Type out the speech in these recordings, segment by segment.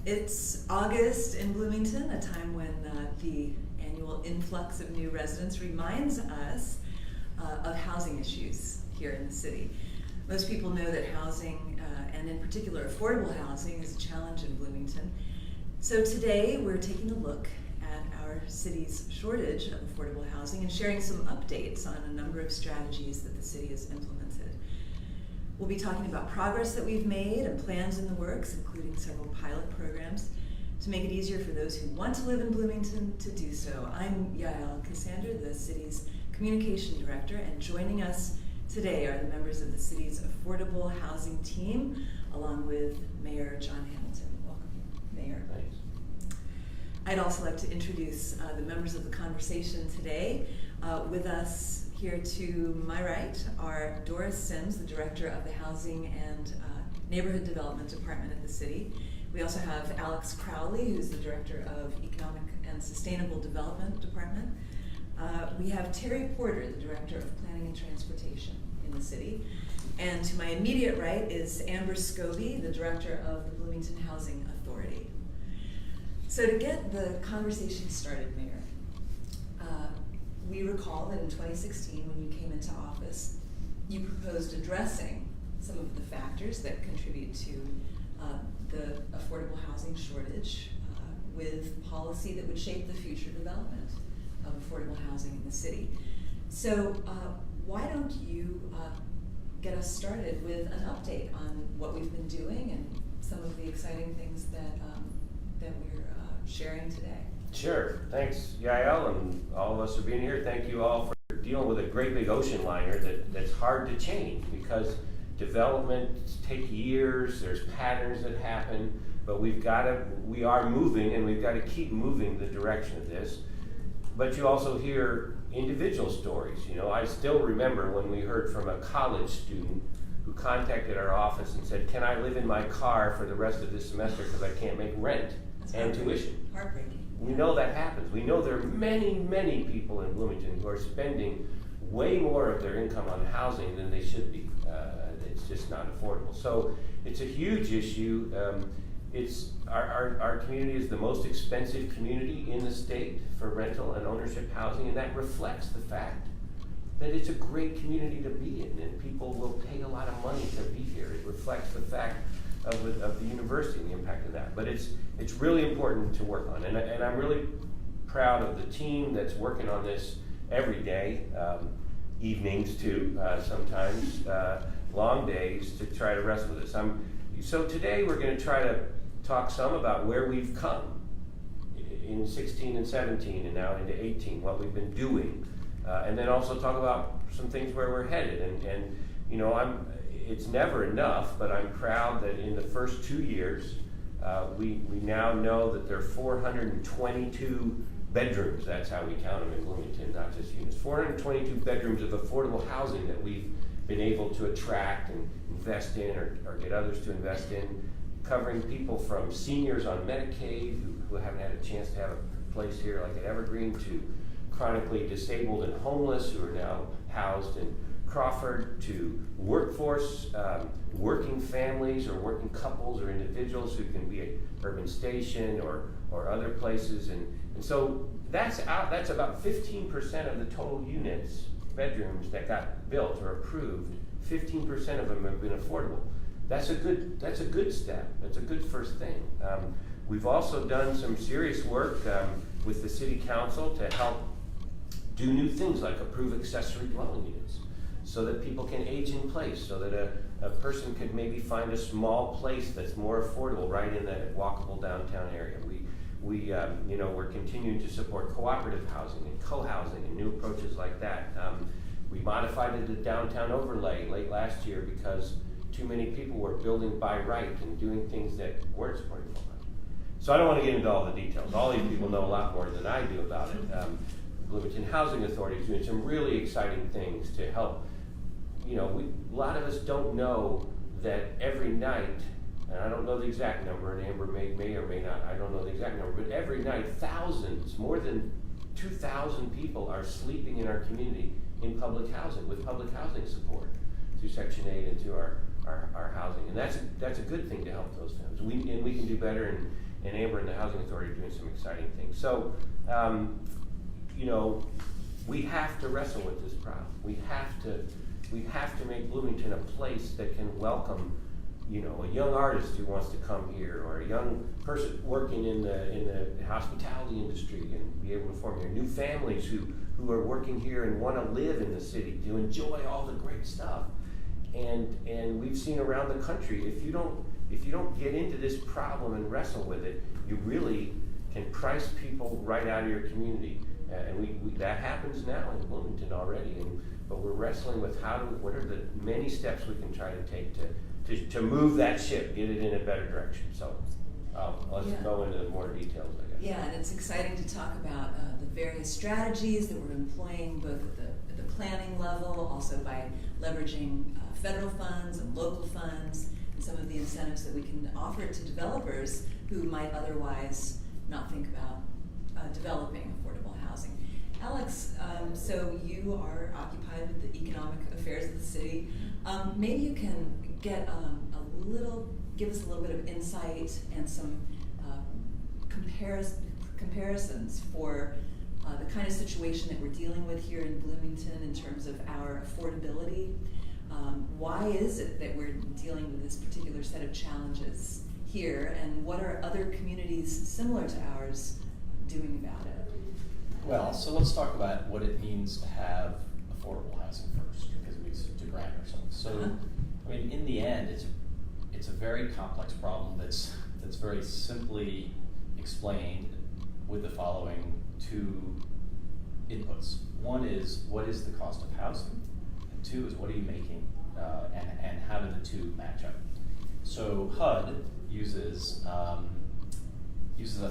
It's August in Bloomington, a time when the annual influx of new residents reminds us of housing issues here in the city. Most people know that housing, and in particular affordable housing, is a challenge in Bloomington. So today we're taking a look at our city's shortage of affordable housing and sharing some updates on a number of strategies that the city has implemented. We'll be talking about progress that we've made and plans in the works, including several pilot programs to make it easier for those who want to live in Bloomington to do so. I'm Yael, Ksander, the city's communication director, and joining us today are the members of the city's affordable housing team, along with Mayor John Hamilton. Welcome, Mayor. Thanks. I'd also like to introduce the members of the conversation today. With us here to my right are Doris Sims, the director of the Housing and Neighborhood Development Department at the city. We also have Alex Crowley, who's the director of Economic and Sustainable Development Department. We have Terri Porter, the director of Planning and Transportation in the city. And to my immediate right is Amber Skoby, the director of the Bloomington Housing Authority. So to get the conversation started, Mayor, we recall that in 2016, when you came into office, you proposed addressing some of the factors that contribute to the affordable housing shortage with policy that would shape the future development of affordable housing in the city. So why don't you get us started with an update on what we've been doing and some of the exciting things that we're sharing today. Sure. Thanks, Yael, and all of us for being here. Thank you all for dealing with a great big ocean liner that's hard to change because developments take years, there's patterns that happen, but we are moving and we've got to keep moving the direction of this. But you also hear individual stories. You know, I still remember when we heard from a college student who contacted our office and said, "Can I live in my car for the rest of this semester because I can't make rent and tuition?" Heartbreaking. We know that happens. We know there are many, many people in Bloomington who are spending way more of their income on housing than they should be. It's just not affordable. So it's a huge issue. It's our community is the most expensive community in the state for rental and ownership housing, and that reflects the fact that it's a great community to be in, and people will pay a lot of money to be here. It reflects the fact of the university and the impact of that. But it's really important to work on, and I'm really proud of the team that's working on this every day, evenings too, sometimes long days to try to wrestle with this. So today we're going to try to talk some about where we've come in 16 and 17 and now into 18, what we've been doing, and then also talk about some things where we're headed. And you know, it's never enough, but I'm proud that in the first 2 years, we now know that there are 422 bedrooms, that's how we count them in Bloomington, not just units, 422 bedrooms of affordable housing that we've been able to attract and invest in or get others to invest in, covering people from seniors on Medicaid who haven't had a chance to have a place here like at Evergreen, to chronically disabled and homeless who are now housed in Crawford, to workforce, working families or working couples or individuals who can be at Urban Station or other places. And so that's about 15% of the total units, bedrooms that got built or approved. 15% of them have been affordable. That's a good step. That's a good first thing. We've also done some serious work with the City Council to help do new things like approve accessory dwelling units, so that people can age in place, so that a person could maybe find a small place that's more affordable right in that walkable downtown area. We're continuing to support cooperative housing and co-housing and new approaches like that. We modified the downtown overlay late last year because too many people were building by right and doing things that weren't supported for money. So I don't want to get into all the details. All these people know a lot more than I do about it. Bloomington Housing Authority is doing some really exciting things to help. You know, a lot of us don't know that every night, and I don't know the exact number, and Amber may or may not, I don't know the exact number, but every night thousands, more than 2,000 people are sleeping in our community in public housing, with public housing support through Section 8 and through our housing. And that's a good thing to help those families. We can do better and Amber and the Housing Authority are doing some exciting things. So, we have to wrestle with this problem. We have to make Bloomington a place that can welcome, a young artist who wants to come here, or a young person working in the hospitality industry and be able to form here. New families who are working here and want to live in the city, to enjoy all the great stuff. And we've seen around the country, if you don't get into this problem and wrestle with it, you really can price people right out of your community. And we that happens now in Bloomington already. But we're wrestling with what are the many steps we can try to take to move that ship, get it in a better direction. So let's go into more details, I guess. Yeah, and it's exciting to talk about the various strategies that we're employing, both at the planning level, also by leveraging federal funds and local funds, and some of the incentives that we can offer to developers who might otherwise not think about developing affordable housing. Alex, so you are occupied with the economic affairs of the city. Maybe you can give us a little bit of insight and some comparisons for the kind of situation that we're dealing with here in Bloomington in terms of our affordability. Why is it that we're dealing with this particular set of challenges here, and what are other communities similar to ours doing about it? Well, so let's talk about what it means to have affordable housing first, because we used to ground ourselves. So, I mean, in the end, it's a very complex problem that's very simply explained with the following two inputs. One is, what is the cost of housing? And two is, what are you making? And how do the two match up? So HUD uses a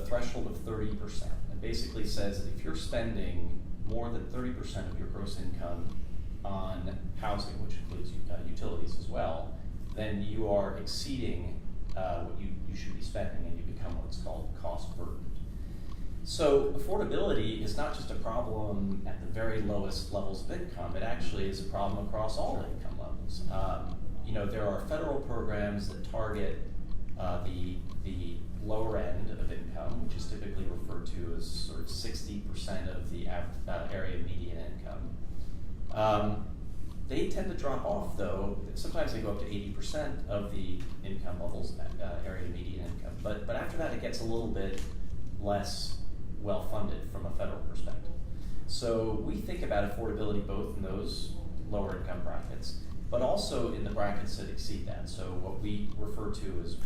threshold of 30%. It basically says that if you're spending more than 30% of your gross income on housing, which includes utilities as well, then you are exceeding what you should be spending, and you become what's called cost burdened. So affordability is not just a problem at the very lowest levels of income, it actually is a problem across all income levels. There are federal programs that target the lower end of income, which is typically referred to as sort of 60% of the area median income. They tend to drop off, though. Sometimes they go up to 80% of the income levels, area median income. But after that, it gets a little bit less well-funded from a federal perspective. So we think about affordability both in those lower income brackets, but also in the brackets that exceed that. So what we refer to as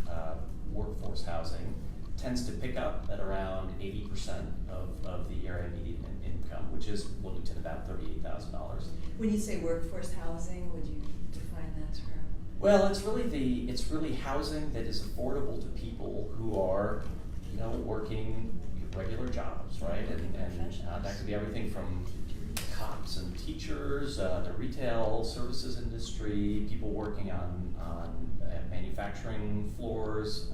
workforce housing tends to pick up at around 80% of the area median income, which is Bloomington about $38,000. When you say workforce housing, would you define that term? Well, it's really housing that is affordable to people who are, working regular jobs, right? And that could be everything from cops and teachers, the retail services industry, people working on manufacturing floors.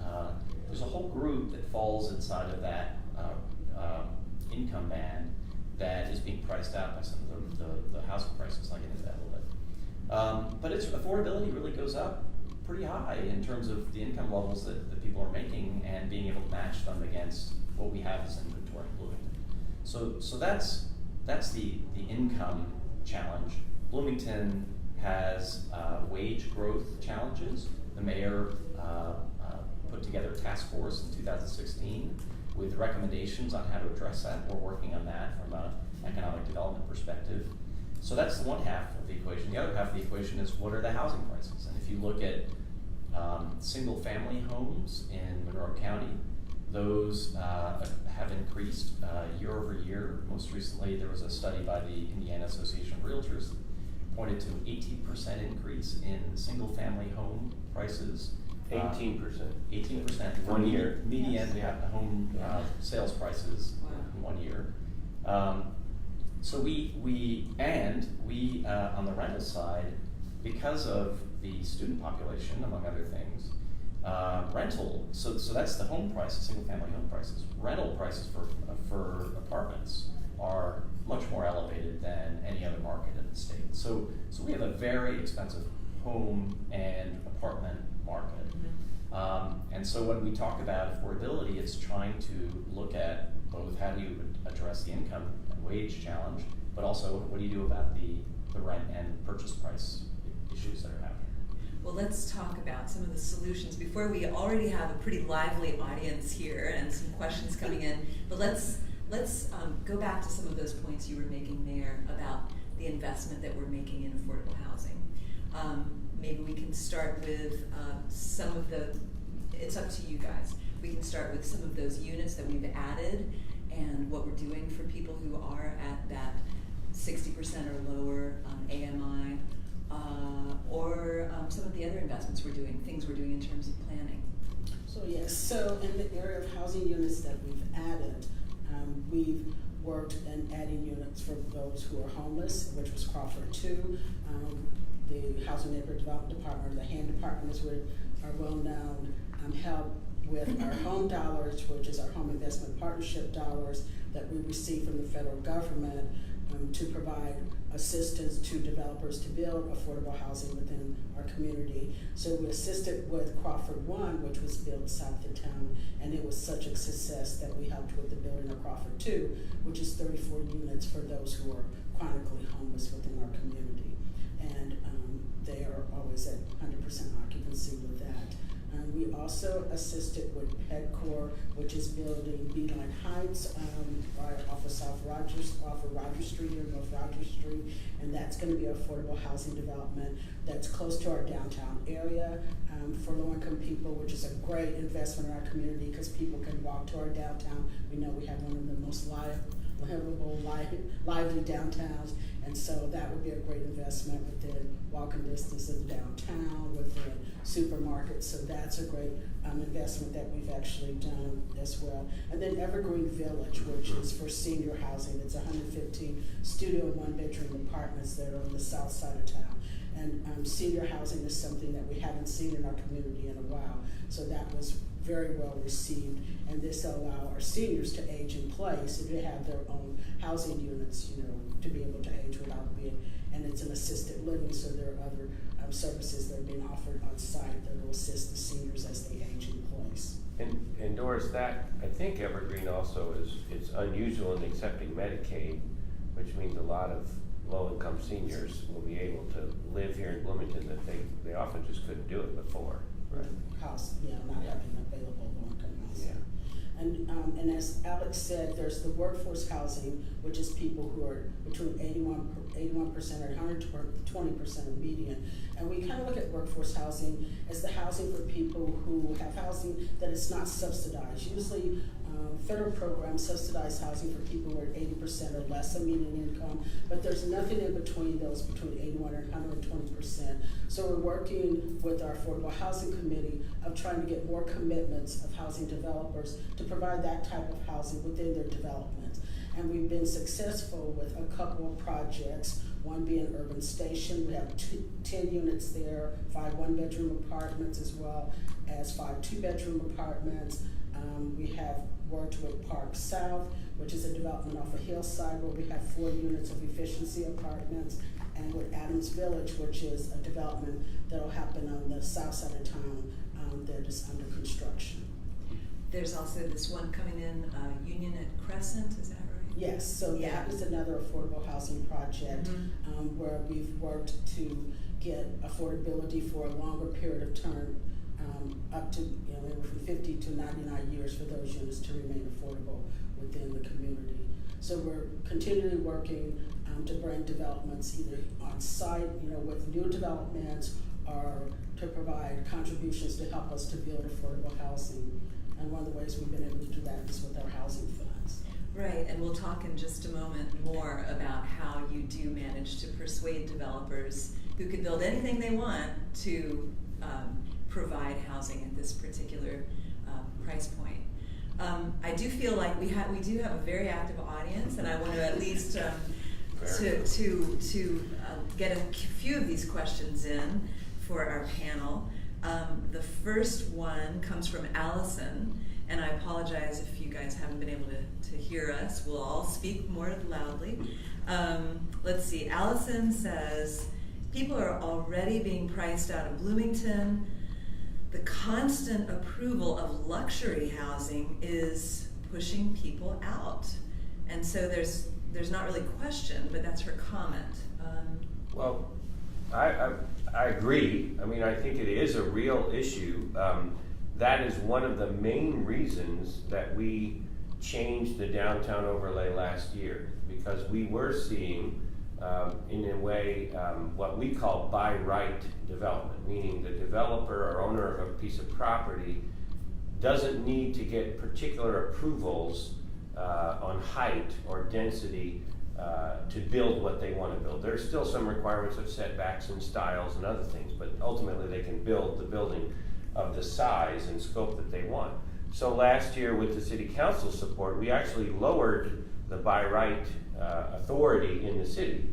There's a whole group that falls inside of that income band that is being priced out by some of the housing prices. I'll get into that a little bit. But its affordability really goes up pretty high in terms of the income levels that people are making and being able to match them against what we have as inventory in Bloomington. So that's the income challenge. Bloomington has wage growth challenges. The mayor put together a task force in 2016 with recommendations on how to address that. We're working on that from an economic development perspective. So that's the one half of the equation. The other half of the equation is, what are the housing prices? And if you look at single family homes in Monroe County, those have increased year over year. Most recently, there was a study by the Indiana Association of Realtors that pointed to an 18% increase in single family home prices. 18%. 18%. 1 year. Median home sales prices in 1 year. So we on the rental side, because of the student population, among other things, rental. So that's the home prices, single family home prices. Rental prices for apartments are much more elevated than any other market in the state. So we have a very expensive home and apartment market. And so when we talk about affordability, it's trying to look at both how do you address the income and wage challenge, but also what do you do about the rent and purchase price issues that are happening. Well, let's talk about some of the solutions before we already have a pretty lively audience here and some questions coming in. But let's go back to some of those points you were making, Mayor, about the investment that we're making in affordable housing. Maybe we can start with some of the, it's up to you guys. We can start with some of those units that we've added and what we're doing for people who are at that 60% or lower AMI, or some of the other investments we're doing, things we're doing in terms of planning. So yes, so in the area of housing units that we've added, we've worked in adding units for those who are homeless, which was Crawford 2. The Housing Neighborhood Development Department, the HAND department is are well known, help with our home dollars, which is our home investment partnership dollars that we receive from the federal government to provide assistance to developers to build affordable housing within our community. So we assisted with Crawford 1, which was built south of town, and it was such a success that we helped with the building of Crawford 2, which is 34 units for those who are chronically homeless within our community. And they are always at 100% occupancy with that. We also assisted with PEDCOR, which is building Beeline Heights right off of Rogers Street or North Rogers Street, and that's going to be an affordable housing development that's close to our downtown area for low-income people, which is a great investment in our community because people can walk to our downtown. We know we have one of the most lively downtowns, and so that would be a great investment within walking distance of downtown, within supermarkets. So that's a great investment that we've actually done as well. And then Evergreen Village, which is for senior housing. It's 115 studio and one-bedroom apartments that are on the south side of town. And senior housing is something that we haven't seen in our community in a while. So that was very well received, and this will allow our seniors to age in place and to have their own housing units, to be able to age without being, and it's an assisted living, so there are other services that are being offered on site that will assist the seniors as they age in place. And Doris, that, I think Evergreen also it's unusual in accepting Medicaid, which means a lot of low-income seniors will be able to live here in Bloomington that they often just couldn't do it before. Right. House, not having available long-term housing. Yeah. And as Alex said, there's the workforce housing, which is people who are between 81% or 120% of median. And we kind of look at workforce housing as the housing for people who have housing that is not subsidized. Usually, federal programs subsidize housing for people who are 80% or less of median income, but there's nothing in between those, between 81 and 120%. So we're working with our Affordable Housing Committee of trying to get more commitments of housing developers to provide that type of housing within their development. And we've been successful with a couple of projects, one being Urban Station. We have 10 units there, 5 one-bedroom apartments as well as 5 two-bedroom apartments. We have worked with Park South, which is a development off a hillside where we have 4 units of efficiency apartments, and with Adams Village, which is a development that will happen on the south side of town that is under construction. There's also this one coming in, Union at Crescent, is that right? Yes, so that is another affordable housing project where we've worked to get affordability for a longer period of term, up to from 50 to 99 years for those units to remain affordable within the community. So we're continually working to bring developments either on site, with new developments, or to provide contributions to help us to build affordable housing. And one of the ways we've been able to do that is with our housing funds. Right, and we'll talk in just a moment more about how you do manage to persuade developers who could build anything they want to provide housing at this particular price point. I do feel like we do have a very active audience, and I want to at least to get a few of these questions in for our panel. The first one comes from Allison, and I apologize if you guys haven't been able to hear us. We'll all speak more loudly. Let's see, Allison says, people are already being priced out of Bloomington. the constant approval of luxury housing is pushing people out. And so there's not really question, but that's her comment. Well, I agree. I mean, I think it is a real issue. That is one of the main reasons that we changed the downtown overlay last year, because we were seeing, in a way, what we call by right development, meaning the developer or owner of a piece of property doesn't need to get particular approvals on height or density to build what they want to build. There's still some requirements of setbacks and styles and other things, but ultimately they can build the building of the size and scope that they want. So last year, with the city council support, we actually lowered the by right authority in the city.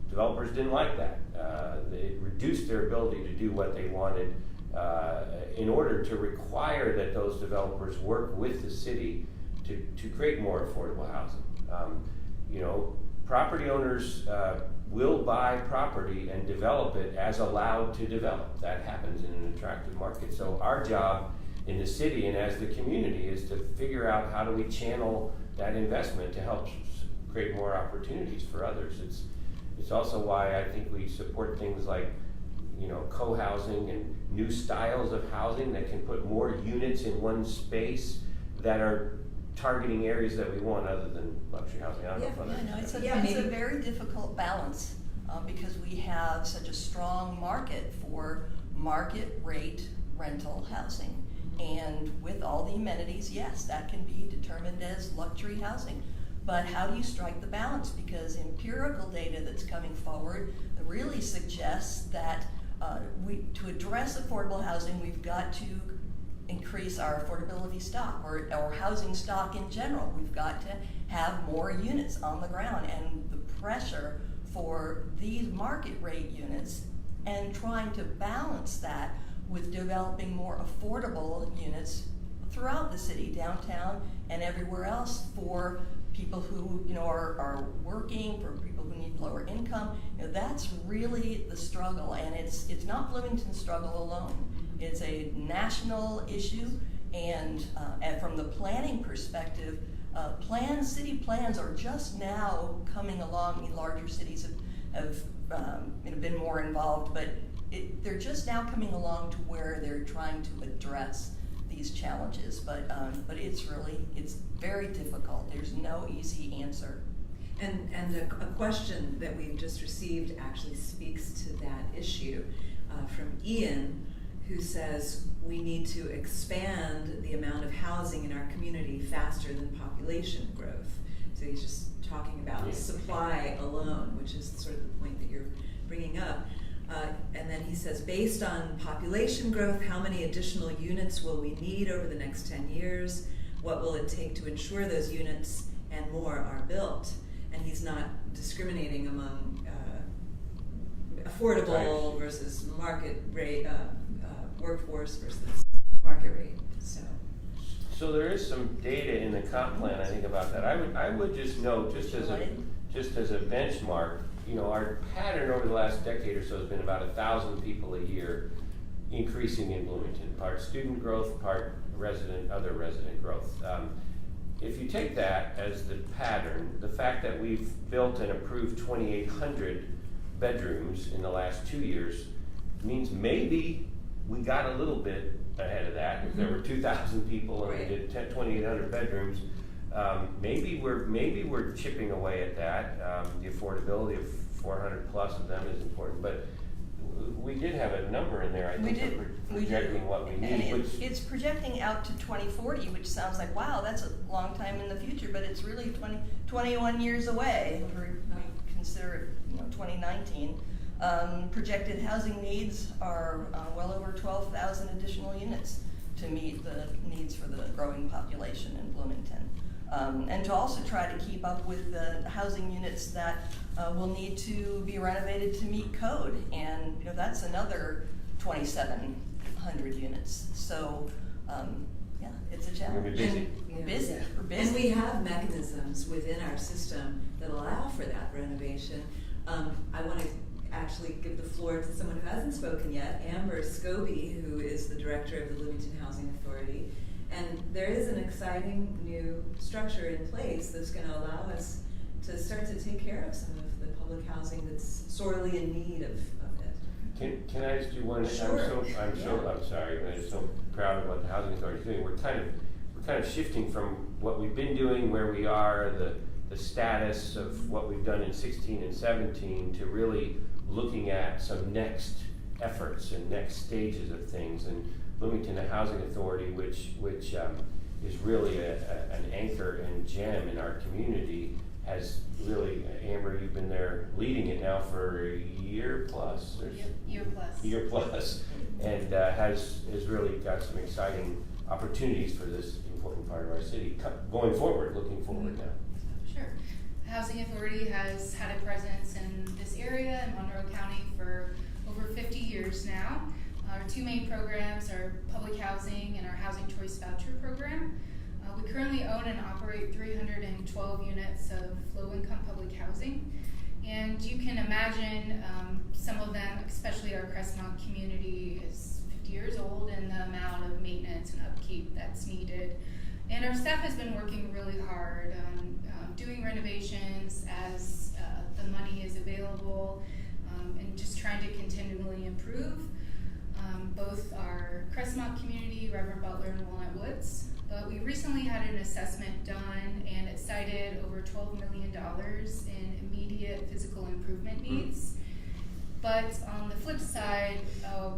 Developers didn't like that. It reduced their ability to do what they wanted in order to require that those developers work with the city to create more affordable housing. You know, property owners will buy property and develop it as allowed to develop. That happens in an attractive market. So our job in the city and as the community is to figure out how do we channel that investment to help create more opportunities for others. It's also why I think we support things like, you know, co-housing and new styles of housing that can put more units in one space that are targeting areas that we want other than luxury housing. I don't know if others. No, it's Yeah, a very difficult balance because we have such a strong market for market rate rental housing. And with all the amenities, yes, that can be determined as luxury housing. But how do you strike the balance? Because empirical data that's coming forward really suggests that to address affordable housing, we've got to increase our affordability stock or housing stock in general. We've got to have more units on the ground, and the pressure for these market rate units and trying to balance that with developing more affordable units throughout the city, downtown and everywhere else, for people who are working, for people who need lower income. That's really the struggle, and it's not Bloomington's struggle alone. It's a national issue, and from the planning perspective, city plans are just now coming along. The larger cities have been more involved, but they're just now coming along to where they're trying to address these challenges. But it's very difficult. There's no easy answer. And a question that we've just received actually speaks to that issue from Ian, who says we need to expand the amount of housing in our community faster than population growth. So he's just talking about supply alone, which is sort of the point that you're bringing up. And then he says, based on population growth, how many additional units will we need over the next 10 years? What will it take to ensure those units and more are built? And he's not discriminating among affordable versus market rate, workforce versus market rate. So there is some data in the comp plan, I think, about that. I would just note, just as a benchmark, our pattern over the last decade or so has been about 1,000 people a year increasing in Bloomington, part student growth, part other resident growth. If you take that as the pattern, the fact that we've built and approved 2,800 bedrooms in the last 2 years means maybe we got a little bit ahead of that. If there were 2,000 people and we did 2,800 bedrooms, maybe we're chipping away at that. The affordability of 400 plus of them is important, but we did have a number in there. I think projecting what we need. It's projecting out to 2040, which sounds like, wow, that's a long time in the future, but it's really 21 years away. We consider it 2019. Projected housing needs are well over 12,000 additional units to meet the needs for the growing population in Bloomington. And to also try to keep up with the housing units that will need to be renovated to meet code. And that's another 2,700 units. So yeah, it's a challenge. We're busy. We're busy. And we have mechanisms within our system that allow for that renovation. I want to actually give the floor to someone who hasn't spoken yet, Amber Skoby, who is the director of the Bloomington Housing Authority. And there is an exciting new structure in place that's going to allow us to start to take care of some of the public housing that's sorely in need of it. Can I just do one? Sure. I'm sorry, but I'm so proud of what the Housing Authority is doing. We're kind of shifting from what we've been doing, where we are, the status of what we've done in 16 and 17, to really looking at some next efforts and next stages of things. And Bloomington Housing Authority, which is really an anchor and gem in our community, has really, Amber, you've been there leading it now for a year plus? Year plus, and has really got some exciting opportunities for this important part of our city going forward, looking forward now. Sure. The Housing Authority has had a presence in this area in Monroe County for over 50 years now. Our two main programs are public housing and our Housing Choice Voucher program. We currently own and operate 312 units of low-income public housing. And you can imagine some of them, especially our Crestmont community, is 50 years old, and the amount of maintenance and upkeep that's needed. And our staff has been working really hard on doing renovations as the money is available, and just trying to continually improve both our Crestmont community, Reverend Butler, and Walnut Woods. But we recently had an assessment done, and it cited over $12 million in immediate physical improvement needs. But on the flip side,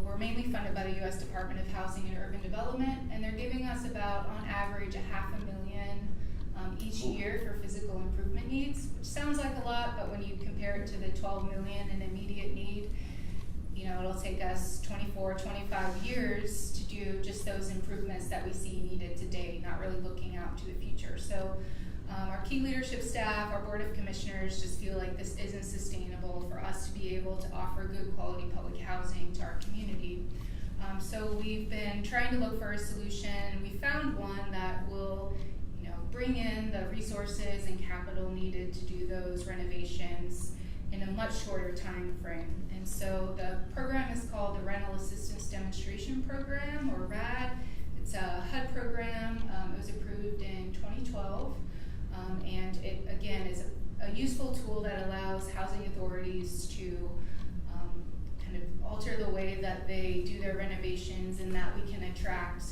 we're mainly funded by the U.S. Department of Housing and Urban Development, and they're giving us about, on average, $500,000 each year for physical improvement needs, which sounds like a lot, but when you compare it to the $12 million in immediate need, you know, it'll take us 24, 25 years to do just those improvements that we see needed today, not really looking out to the future. So our key leadership staff, our Board of Commissioners just feel like this isn't sustainable for us to be able to offer good quality public housing to our community. So we've been trying to look for a solution. We found one that will, you know, bring in the resources and capital needed to do those renovations in a much shorter time frame. And so the program is called the Rental Assistance Demonstration Program, or RAD. It's a HUD program. It was approved in 2012. And it, again, is a useful tool that allows housing authorities to kind of alter the way that they do their renovations, and that we can attract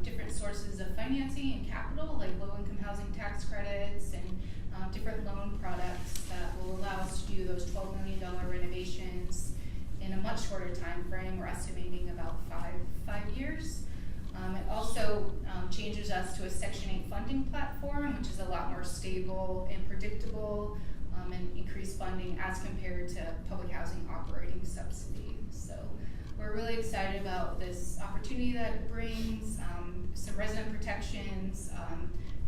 different sources of financing and capital, like low-income housing tax credits and different loan products that will allow us to do those $12 million renovations in a much shorter time frame. We're estimating about five years. It also changes us to a Section 8 funding platform, which is a lot more stable and predictable, and increased funding as compared to public housing operating subsidy. So we're really excited about this opportunity that it brings, some resident protections.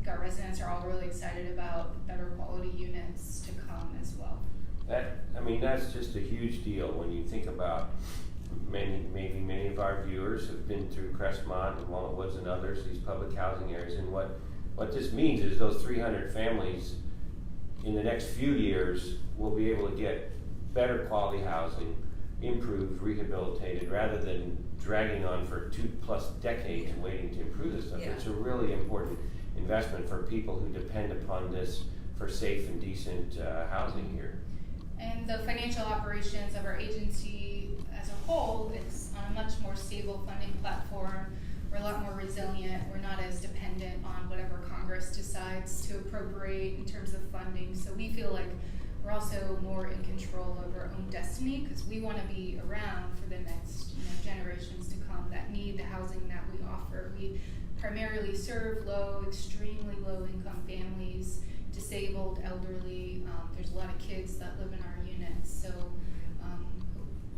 Our residents are all really excited about better quality units to come as well. That's just a huge deal when you think about many of our viewers have been through Crestmont and Walnut Woods and others, these public housing areas, and what this means is those 300 families in the next few years will be able to get better quality housing, improved, rehabilitated, rather than dragging on for 2+ decades and waiting to improve this stuff. Yeah. It's a really important investment for people who depend upon this for safe and decent housing here. And the financial operations of our agency as a whole, it's on a much more stable funding platform. We're a lot more resilient. We're not as dependent on whatever Congress decides to appropriate in terms of funding. So we feel like we're also more in control of our own destiny, because we want to be around for the next generations to come that need the housing that we offer. We primarily serve extremely low income families, disabled, elderly. There's a lot of kids that live in our units. So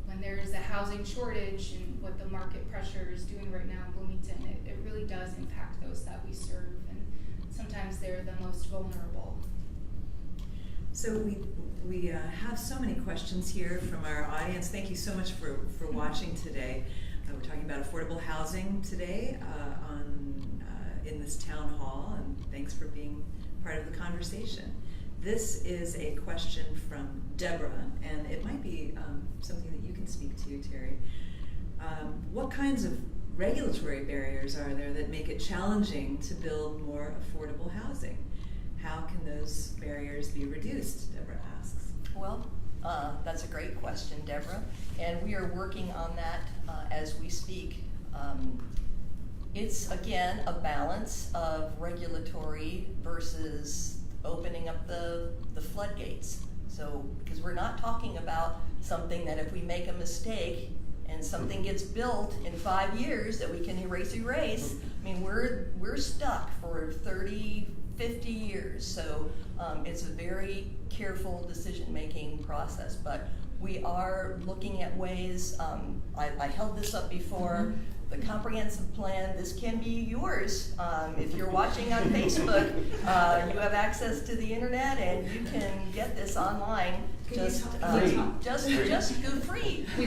when there is a housing shortage and what the market pressure is doing right now in Bloomington, it really does impact those that we serve, and sometimes they're the most vulnerable. So we have so many questions here from our audience. Thank you so much for watching today. We're talking about affordable housing today in this town hall, and thanks for being part of the conversation. This is a question from Deborah, and it might be something that you can speak to, Terri. What kinds of regulatory barriers are there that make it challenging to build more affordable housing? How can those barriers be reduced, Deborah asks. Well, that's a great question, Deborah, and we are working on that as we speak. It's, again, a balance of regulatory versus opening up the floodgates. So, because we're not talking about something that if we make a mistake and something gets built in 5 years that we can erase. I mean, we're stuck for 30, 50 years. So it's a very careful decision-making process. But we are looking at ways, I held this up before, the comprehensive plan, this can be yours. If you're watching on Facebook, you have access to the internet and you can get this online. Just go free. We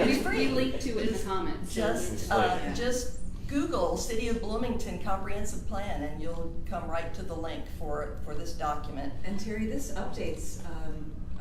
link to it in the comments. Just Google City of Bloomington Comprehensive Plan and you'll come right to the link for this document. And Terri, this updates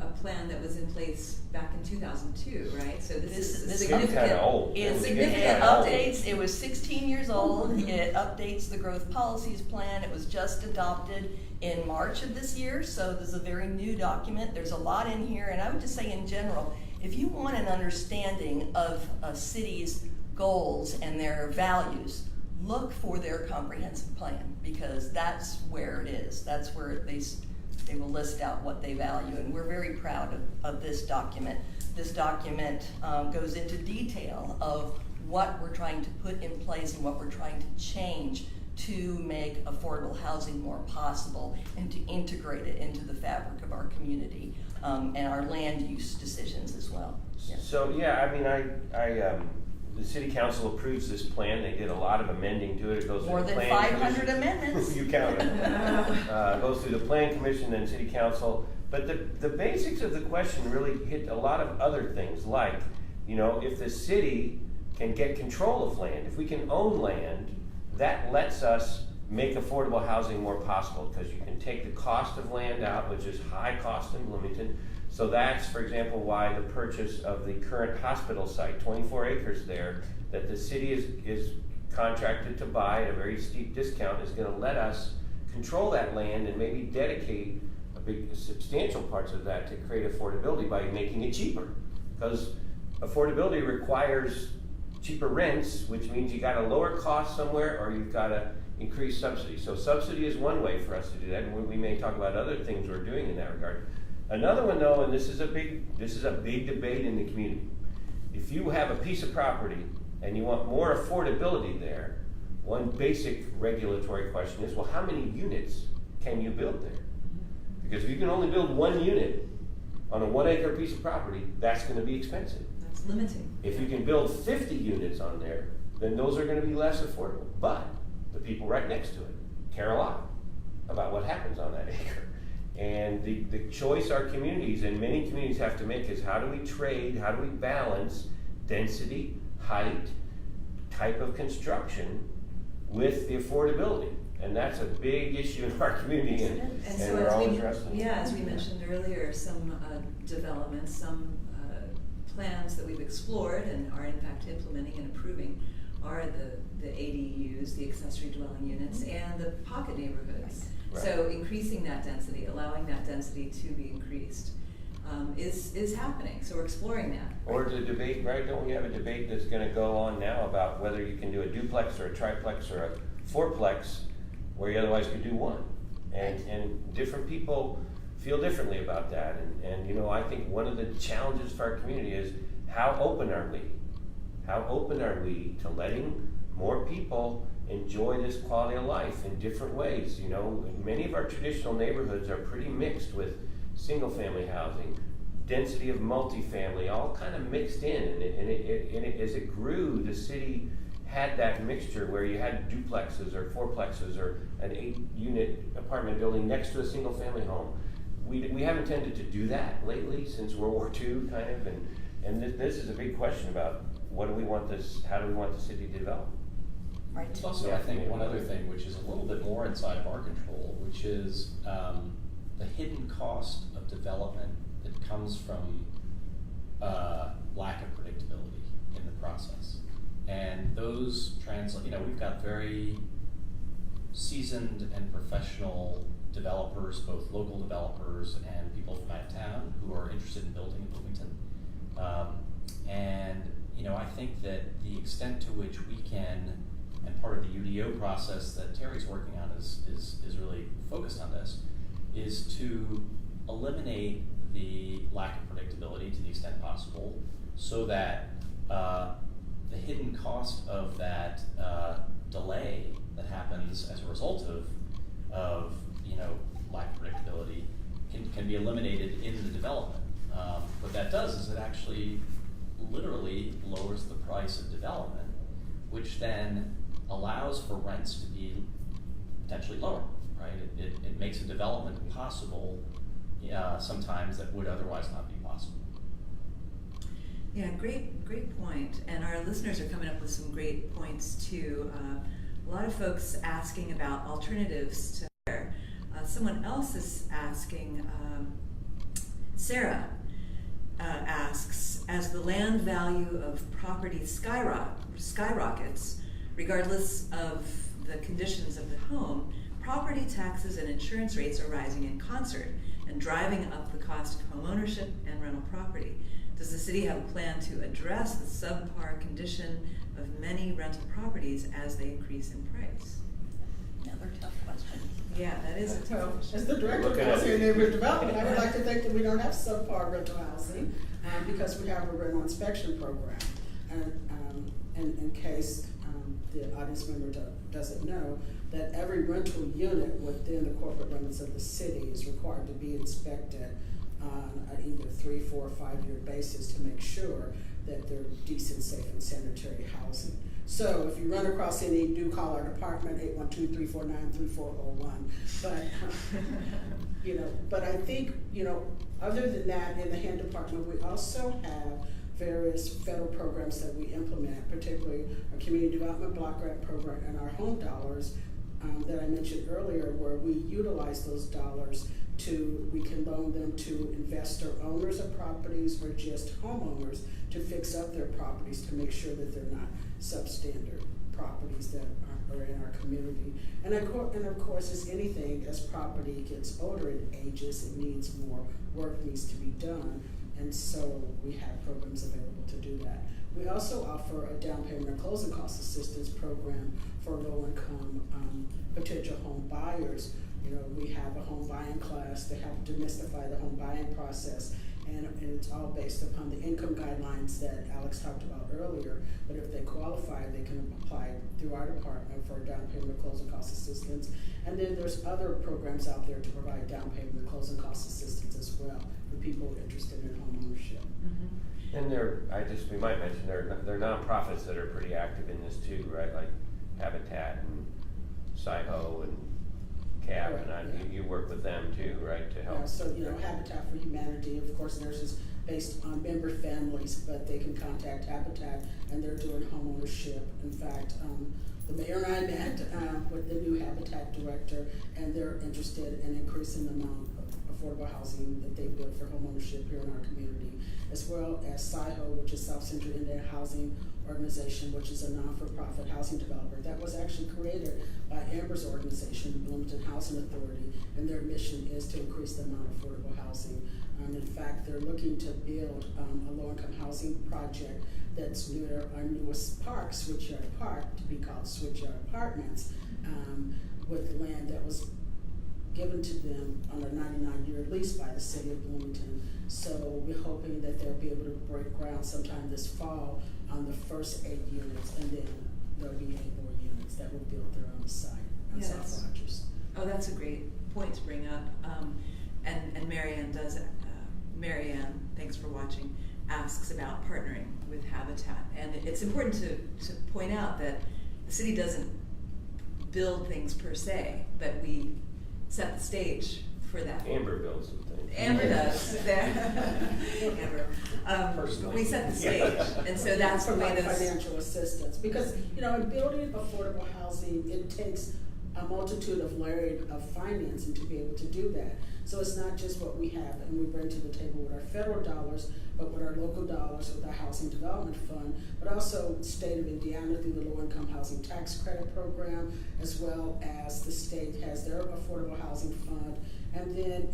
a plan that was in place back in 2002, right? So this is significant. Kind of old. It significant updates. It was 16 years old. It updates the growth policies plan. It was just adopted in March of this year, so this is a very new document. There's a lot in here, and I would just say in general, if you want an understanding of a city's goals and their values, look for their comprehensive plan, because that's where it is. That's where they will list out what they value, and we're very proud of this document. This document goes into detail of what we're trying to put in place and what we're trying to change to make affordable housing more possible and to integrate it into the fabric of our community and our land use decisions as well. Yeah. So yeah, I mean, the city council approves this plan. They did a lot of amending to it. It goes More through the than plan 500 commission. amendments. You count it. Goes through the plan commission and city council. But the basics of the question really hit a lot of other things, like, you know, if the city can get control of land, if we can own land, that lets us make affordable housing more possible, because you can take the cost of land out, which is high cost in Bloomington. So that's, for example, why the purchase of the current hospital site, 24 acres there, that the city is contracted to buy at a very steep discount, is going to let us control that land and maybe dedicate substantial parts of that to create affordability by making it cheaper. Because affordability requires cheaper rents, which means you got to lower costs somewhere or you've got to increase subsidy. So subsidy is one way for us to do that, and we may talk about other things we're doing in that regard. Another one, though, and this is a big debate in the community. If you have a piece of property and you want more affordability there, one basic regulatory question is, well, how many units can you build there? Because if you can only build 1 unit on a 1 acre piece of property, that's going to be expensive. That's limiting. If you can build 50 units on there, then those are going to be less affordable. But the people right next to it care a lot about what happens on that acre. And the choice our communities, and many communities have to make, is how do we trade, how do we balance density, height, type of construction with the affordability? And that's a big issue in our community, and so we're always wrestling. Yeah, as we mentioned earlier, some developments, some plans that we've explored and are in fact implementing and approving are the ADUs, the accessory dwelling units, and the pocket neighborhoods. Right. So increasing that density, allowing that density to be increased is happening. So we're exploring that. Or the debate, right? Don't we have a debate that's going to go on now about whether you can do a duplex or a triplex or a fourplex where you otherwise could do one? And different people feel differently about that. And you know, I think one of the challenges for our community is how open are we? How open are we to letting more people enjoy this quality of life in different ways? You know, many of our traditional neighborhoods are pretty mixed with single family housing, density of multifamily, all kind of mixed in. And as it grew, the city had that mixture where you had duplexes or fourplexes or an 8-unit apartment building next to a single family home. We haven't tended to do that lately since World War II, kind of, and this is a big question about how do we want the city to develop? Right. There's also, I think, one other thing which is a little bit more inside of our control, which is the hidden cost of development that comes from lack of predictability in the process. And those translate, we've got very seasoned and professional developers, both local developers and people from out of town who are interested in building in Bloomington. And I think that the extent to which we can, and part of the UDO process that Terri's working on is really focused on this, is to eliminate the lack of predictability to the extent possible, so that the hidden cost of that delay that happens as a result of lack of predictability can be eliminated in the development. What that does is it actually literally lowers the price of development, which then allows for rents to be potentially lower, right? It makes a development possible sometimes that would otherwise not be possible. Yeah, great point. And our listeners are coming up with some great points too. A lot of folks asking about alternatives to there. Someone else is asking, Sarah asks, as the land value of property skyrockets, regardless of the conditions of the home, property taxes and insurance rates are rising in concert and driving up the cost of home ownership and rental property. Does the city have a plan to address the subpar condition of many rental properties as they increase in price? Another tough question. Yeah, that is a tough Well, question. as the director of housing and neighborhood development, I would like to think that we don't have subpar rental housing because we have a rental inspection program. And in case the audience member doesn't know, that every rental unit within the corporate limits of the city is required to be inspected on an either 3, 4, or 5 year basis to make sure that they're decent, safe, and sanitary housing. So if you run across any, do call our department, 812-349-3401. But I think, other than that, in the hand department, we also have various federal programs that we implement, particularly our community development block grant program and our home dollars that I mentioned earlier, where we utilize those dollars we can loan them to investor owners of properties or just homeowners to fix up their properties to make sure that they're not substandard properties that are in our community. And of course, as anything, as property gets older and ages, it needs more work needs to be done. And so we have programs available to do that. We also offer a down payment and closing cost assistance program for low-income potential home buyers. We have a home buying class to help demystify the home buying process, and it's all based upon the income guidelines that Alex talked about earlier. But if they qualify, they can apply through our department for down payment and closing cost assistance. And then there's other programs out there to provide down payment and closing cost assistance as well for people interested in home ownership. Mm-hmm. And we might mention they're nonprofits that are pretty active in this too, right? Like Habitat and SIHO and CAB, and you work with them too, right, to help? Yeah, so Habitat for Humanity, of course, theirs is based on member families, but they can contact Habitat, and they're doing home ownership. In fact, the mayor and I met with the new Habitat director, and they're interested in increasing the amount of affordable housing that they build for home ownership here in our community, as well as SIHO, which is South Central Indian Housing Organization, which is a non-for-profit housing developer that was actually created by Amber's organization, the Bloomington Housing Authority, and their mission is to increase the amount of affordable housing. In fact, they're looking to build a low-income housing project that's near our newest park, Switchyard Park, to be called Switchyard Apartments, with land that was given to them on a 99-year lease by the City of Bloomington. So we're hoping that they'll be able to break ground sometime this fall on the first 8 units, and then there'll be 8 more units that will be built there on the site on South Rogers. Oh, that's a great point to bring up. And Marianne, thanks for watching, asks about partnering with Habitat. And it's important to point out that the city doesn't build things per se, but we set the stage for that. Amber builds some things. Amber does. Amber. We set the stage, and so that's the way provide those financial assistance, because in building affordable housing, it takes a multitude of layering of financing to be able to do that. So it's not just what we have and we bring to the table with our federal dollars, but with our local dollars, with our Housing Development Fund, but also the state of Indiana through the Low Income Housing Tax Credit Program, as well as the state has their Affordable Housing Fund, and then,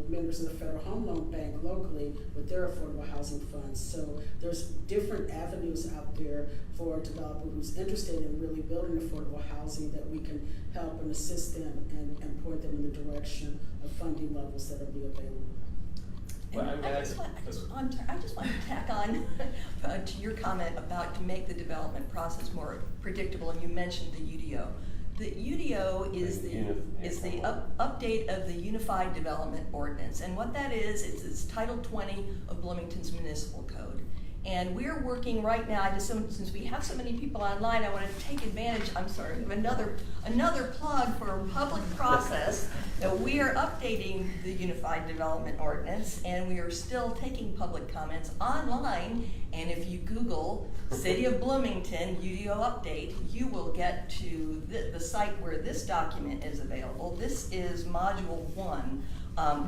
members of the Federal Home Loan Bank locally with their Affordable Housing Funds. So there's different avenues out there for a developer who's interested in really building affordable housing that we can help and assist them and point them in the direction of funding levels that will be available. Well, And I just want to tack on to your comment about to make the development process more predictable, and you mentioned the UDO. The UDO is the update of the Unified Development Ordinance, and what that is, it's Title 20 of Bloomington's Municipal Code. And we're working right now, since we have so many people online, I want to take advantage, of another plug for a public process that we are updating the Unified Development Ordinance, and we are still taking public comments online. And if you Google City of Bloomington UDO update, you will get to the site where this document is available. This is Module 1,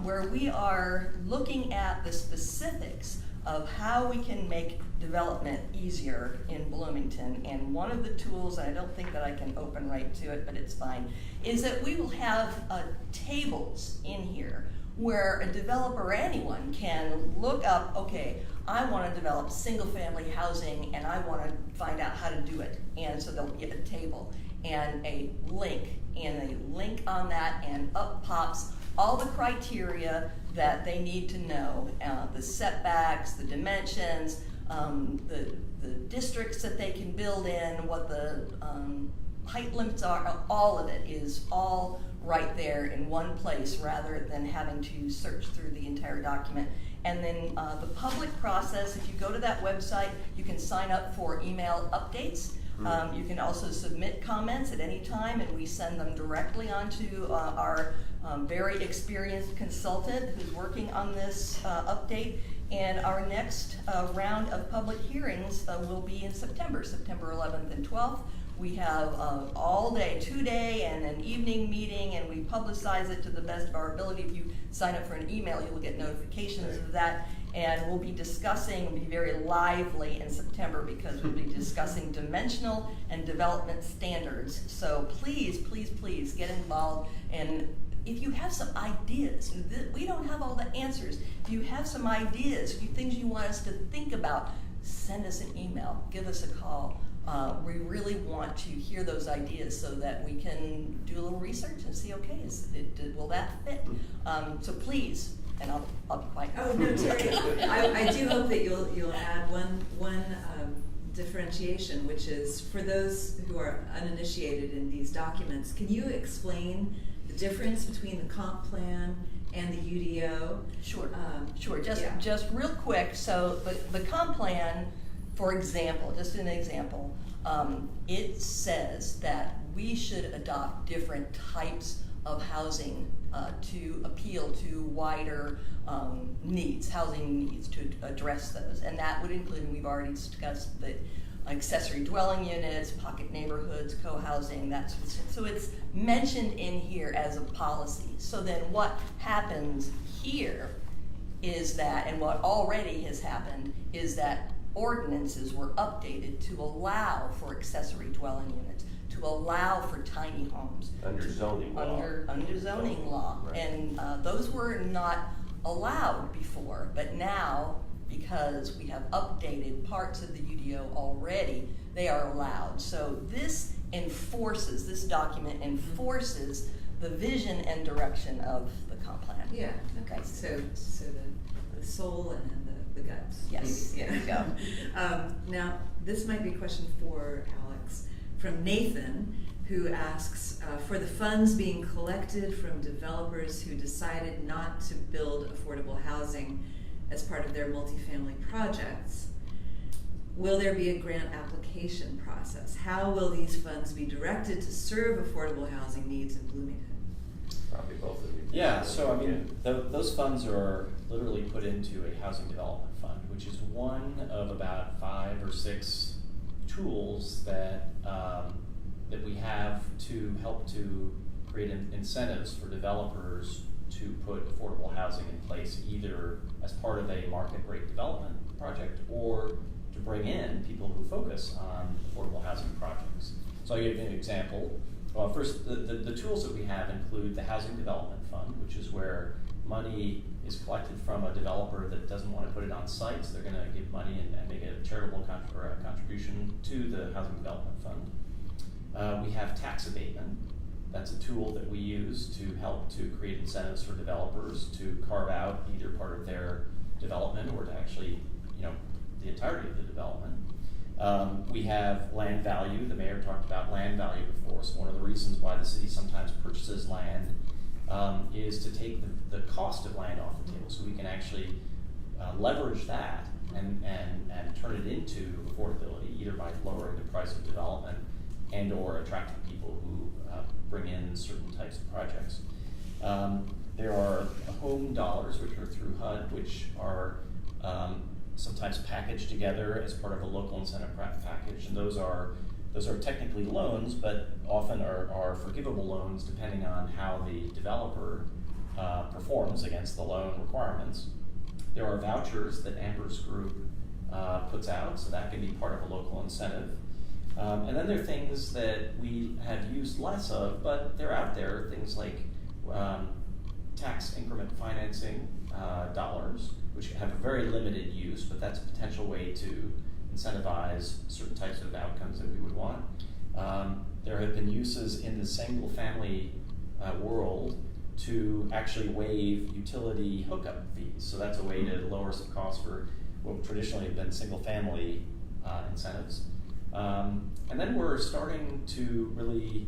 where we are looking at the specifics of how we can make development easier in Bloomington. And one of the tools, and I don't think that I can open right to it, but it's fine, is that we will have tables in here where a developer or anyone can look up, okay, I want to develop single-family housing and I want to find out how to do it. And so they'll get a table and a link on that, and up pops all the criteria that they need to know, the setbacks, the dimensions, the districts that they can build in, what the height limits are. All of it is all right there in one place rather than having to search through the entire document. And then the public process, if you go to that website, you can sign up for email updates. You can also submit comments at any time, and we send them directly onto our very experienced consultant who's working on this update. And our next round of public hearings will be in September 11th and 12th. We have all day, 2-day, and an evening meeting, and we publicize it to the best of our ability. If you sign up for an email, you'll get notifications of that. And we'll be very lively in September, because we'll be discussing dimensional and development standards. So please, please, please get involved. And if you have some ideas, we don't have all the answers. If you have some ideas, things you want us to think about, send us an email, give us a call. We really want to hear those ideas so that we can do a little research and see, okay, will that fit? So please, and I'll be quiet. Oh no, Terri, I do hope that you'll add one differentiation, which is for those who are uninitiated in these documents. Can you explain the difference between the comp plan and the UDO? Sure. Yeah. Just real quick. So the comp plan, for example, just an example, it says that we should adopt different types of housing to appeal to wider housing needs, to address those. And that would include, and we've already discussed, the accessory dwelling units, pocket neighborhoods, co-housing, so it's mentioned in here as a policy. So then what happens here is that, and what already has happened, is that ordinances were updated to allow for accessory dwelling units, to allow for tiny homes. Under zoning law. Under zoning law. Right. And those were not allowed before, but now, because we have updated parts of the UDO already, they are allowed. So this document enforces the vision and direction of the comp plan. Yeah. Okay. So the soul and then the guts. Yes. Maybe. There you go. Now, this might be a question for Alex from Nathan, who asks, for the funds being collected from developers who decided not to build affordable housing as part of their multifamily projects, will there be a grant application process? How will these funds be directed to serve affordable housing needs in Bloomington? Probably both of you. Yeah, so I mean, those funds are literally put into a housing development fund, which is one of about 5 or 6 tools that that we have to help to create incentives for developers to put affordable housing in place, either as part of a market rate development project or to bring in people who focus on affordable housing projects. So I'll give you an example. Well, first, the tools that we have include the Housing Development Fund, which is where money is collected from a developer that doesn't want to put it on sites. They're going to give money and make a charitable contribution to the Housing Development Fund. We have tax abatement. That's a tool that we use to help to create incentives for developers to carve out either part of their development or to actually, the entirety of the development. We have land value. The mayor talked about land value before. So one of the reasons why the city sometimes purchases land is to take the cost of land off the table, so we can actually leverage that and turn it into affordability, either by lowering the price of development and or attracting people who bring in certain types of projects. There are home dollars, which are through HUD, which are sometimes packaged together as part of a local incentive package, and those are technically loans, but often are forgivable loans depending on how the developer performs against the loan requirements. There are vouchers that Amber's group puts out, so that can be part of a local incentive. And then there are things that we have used less of, but they're out there, things like tax increment financing dollars, which have a very limited use, but that's a potential way to incentivize certain types of outcomes that we would want. There have been uses in the single family world to actually waive utility hookup fees. So that's a way to lower some costs for what traditionally have been single family incentives. And then we're starting to really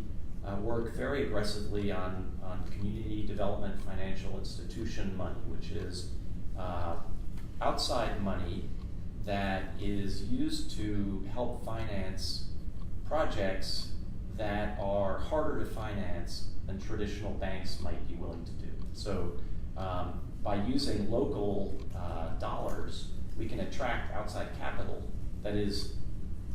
work very aggressively on community development financial institution money, which is outside money that is used to help finance projects that are harder to finance than traditional banks might be willing to do. So by using local dollars, we can attract outside capital that is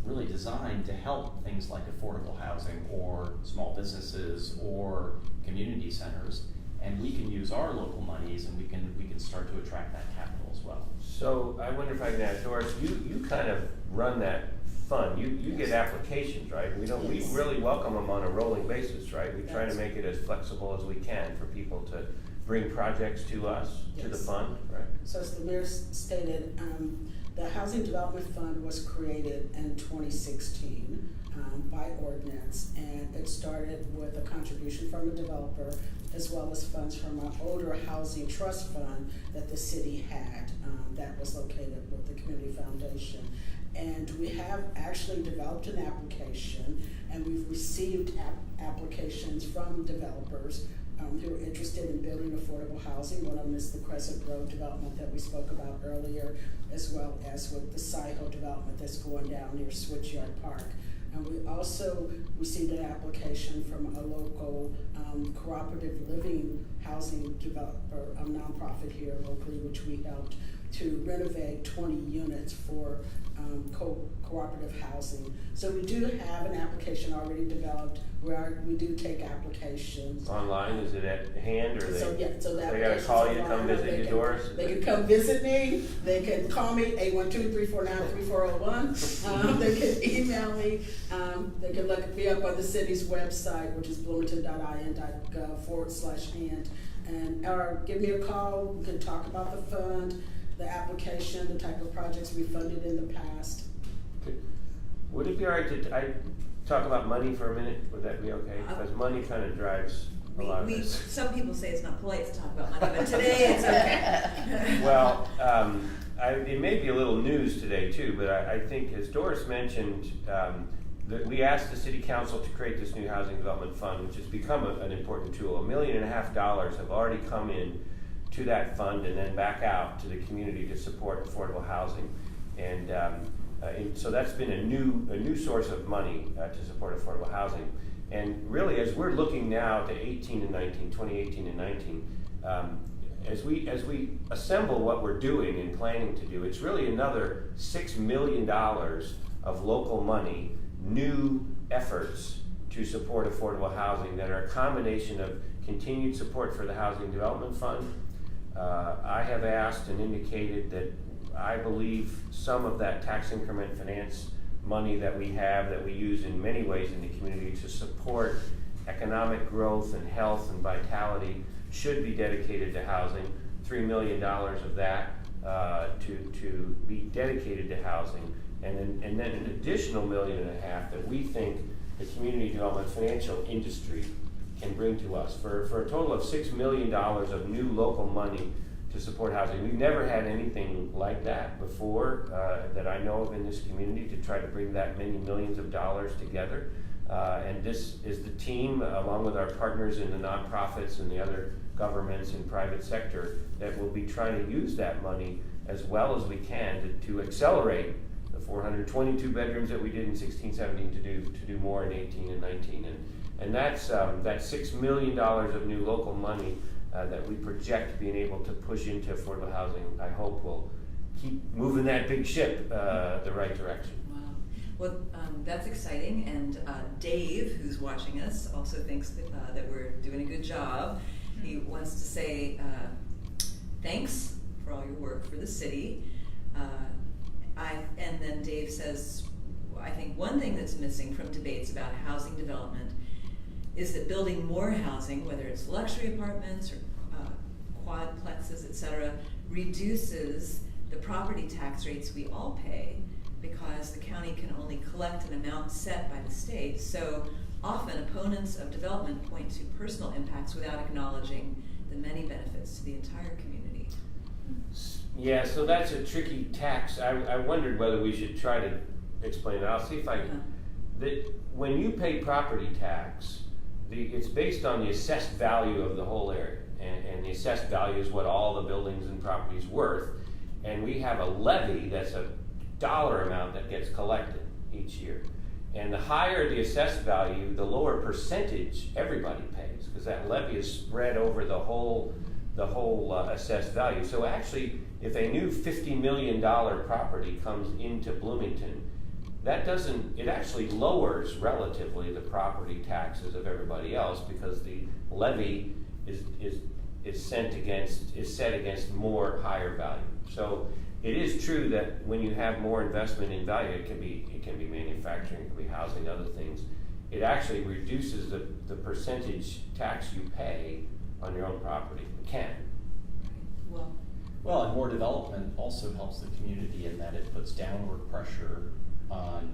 really designed to help things like affordable housing or small businesses or community centers, and we can use our local monies and we can start to attract that capital as well. So I wonder if I can ask Doris, you kind of run that fund. You get applications, right? We really welcome them on a rolling basis, right? We try to make it as flexible as we can for people to bring projects to us, to the fund, right? So as the mayor stated, the Housing Development Fund was created in 2016 by ordinance, and it started with a contribution from a developer as well as funds from an older housing trust fund that the city had that was located with the Community Foundation. And we have actually developed an application, and we've received applications from developers who are interested in building affordable housing. One of them is the Crescent Road development that we spoke about earlier, as well as with the Sciho development that's going down near Switchyard Park. And we also received an application from a local cooperative living housing developer, a nonprofit here locally, which we helped to renovate 20 units for cooperative housing. So we do have an application already developed where we do take applications. Online, is it at hand, or So the they gotta call you to come visit you, Doris? They can come visit me. They can call me 812-349-3401. They can email me. They can look me up on the city's website, which is bloomington.in.gov/and or give me a call. We can talk about the fund, the application, the type of projects we funded in the past. Would it be all right to I talk about money for a minute? Would that be okay? Because money kind of drives a lot of this. Some people say it's not polite to talk about money, but today it's okay. Well, it may be a little news today too, but I think, as Doris mentioned, that we asked the City Council to create this new Housing Development Fund, which has become an important tool. $1.5 million have already come in to that fund and then back out to the community to support affordable housing, and so that's been a new source of money to support affordable housing. And really, as we're looking now to 2018 and 19, as we assemble what we're doing and planning to do, it's really another $6 million of local money, new efforts to support affordable housing that are a combination of continued support for the Housing Development Fund. I have asked and indicated that I believe some of that tax increment finance money that we have, that we use in many ways in the community to support economic growth and health and vitality, should be dedicated to housing. $3 million of that to be dedicated to housing, and then an additional $1.5 million that we think the community development financial industry can bring to us for a total of $6 million of new local money to support housing. We've never had anything like that before that I know of in this community, to try to bring that many millions of dollars together. And this is the team, along with our partners in the nonprofits and the other governments and private sector, that will be trying to use that money as well as we can to accelerate the 422 bedrooms that we did in 16-17 to do more in 18 and 19. And that's that $6 million of new local money that we project being able to push into affordable housing, I hope will keep moving that big ship the right direction. Wow. Well, that's exciting, and Dave, who's watching us, also thinks that we're doing a good job. He wants to say thanks for all your work for the city. And then Dave says, I think one thing that's missing from debates about housing development is that building more housing, whether it's luxury apartments or quadplexes, etc., reduces the property tax rates we all pay, because the county can only collect an amount set by the state. So often opponents of development point to personal impacts without acknowledging the many benefits to the entire community. Yeah, so that's a tricky tax. I wondered whether we should try to explain it. I'll see if I can. That when you pay property tax, it's based on the assessed value of the whole area, and the assessed value is what all the buildings and properties worth. And we have a levy that's a dollar amount that gets collected each year. And the higher the assessed value, the lower percentage everybody pays, because that levy is spread over the whole assessed value. So actually, if a new $50 million property comes into Bloomington, it actually lowers relatively the property taxes of everybody else, because the levy is set against more higher value. So it is true that when you have more investment in value, it can be manufacturing, it can be housing, other things. It actually reduces the percentage tax you pay on your own property. It can. Well, and more development also helps the community in that it puts downward pressure on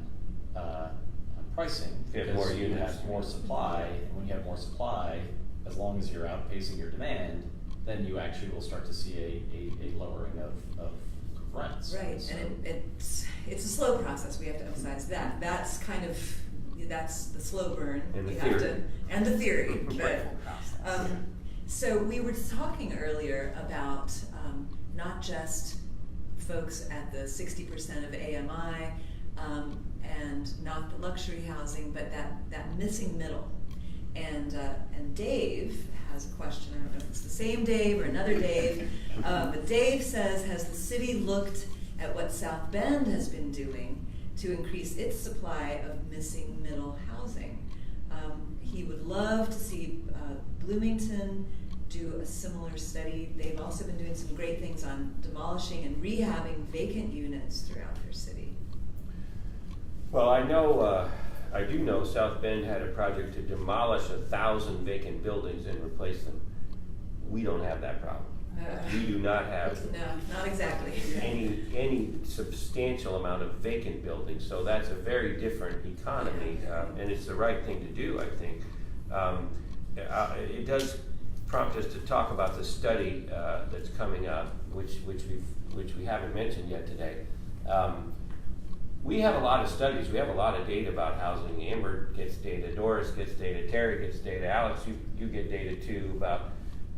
pricing. If you have because more units. You have more supply, and when you have more supply, as long as you're outpacing your demand, then you actually will start to see a lowering of rents. Right, So, and it's a slow process. We have to emphasize that. That's the slow burn. And the We have theory. and the theory. But, Careful process. so we were talking earlier about not just folks at the 60% of AMI and not the luxury housing, but that missing middle. And Dave has a question. I don't know if it's the same Dave or another Dave, but Dave says, has the city looked at what South Bend has been doing to increase its supply of missing middle housing? He would love to see Bloomington do a similar study. They've also been doing some great things on demolishing and rehabbing vacant units throughout their city. Well, I do know South Bend had a project to demolish 1,000 vacant buildings and replace them. We don't have that problem. We do not have No, not exactly. any substantial amount of vacant buildings, so that's a very different economy, and it's the right thing to do, I think. It does prompt us to talk about the study that's coming up, which we haven't mentioned yet today. We have a lot of studies. We have a lot of data about housing. Amber gets data, Doris gets data, Terri gets data, Alex, you get data too about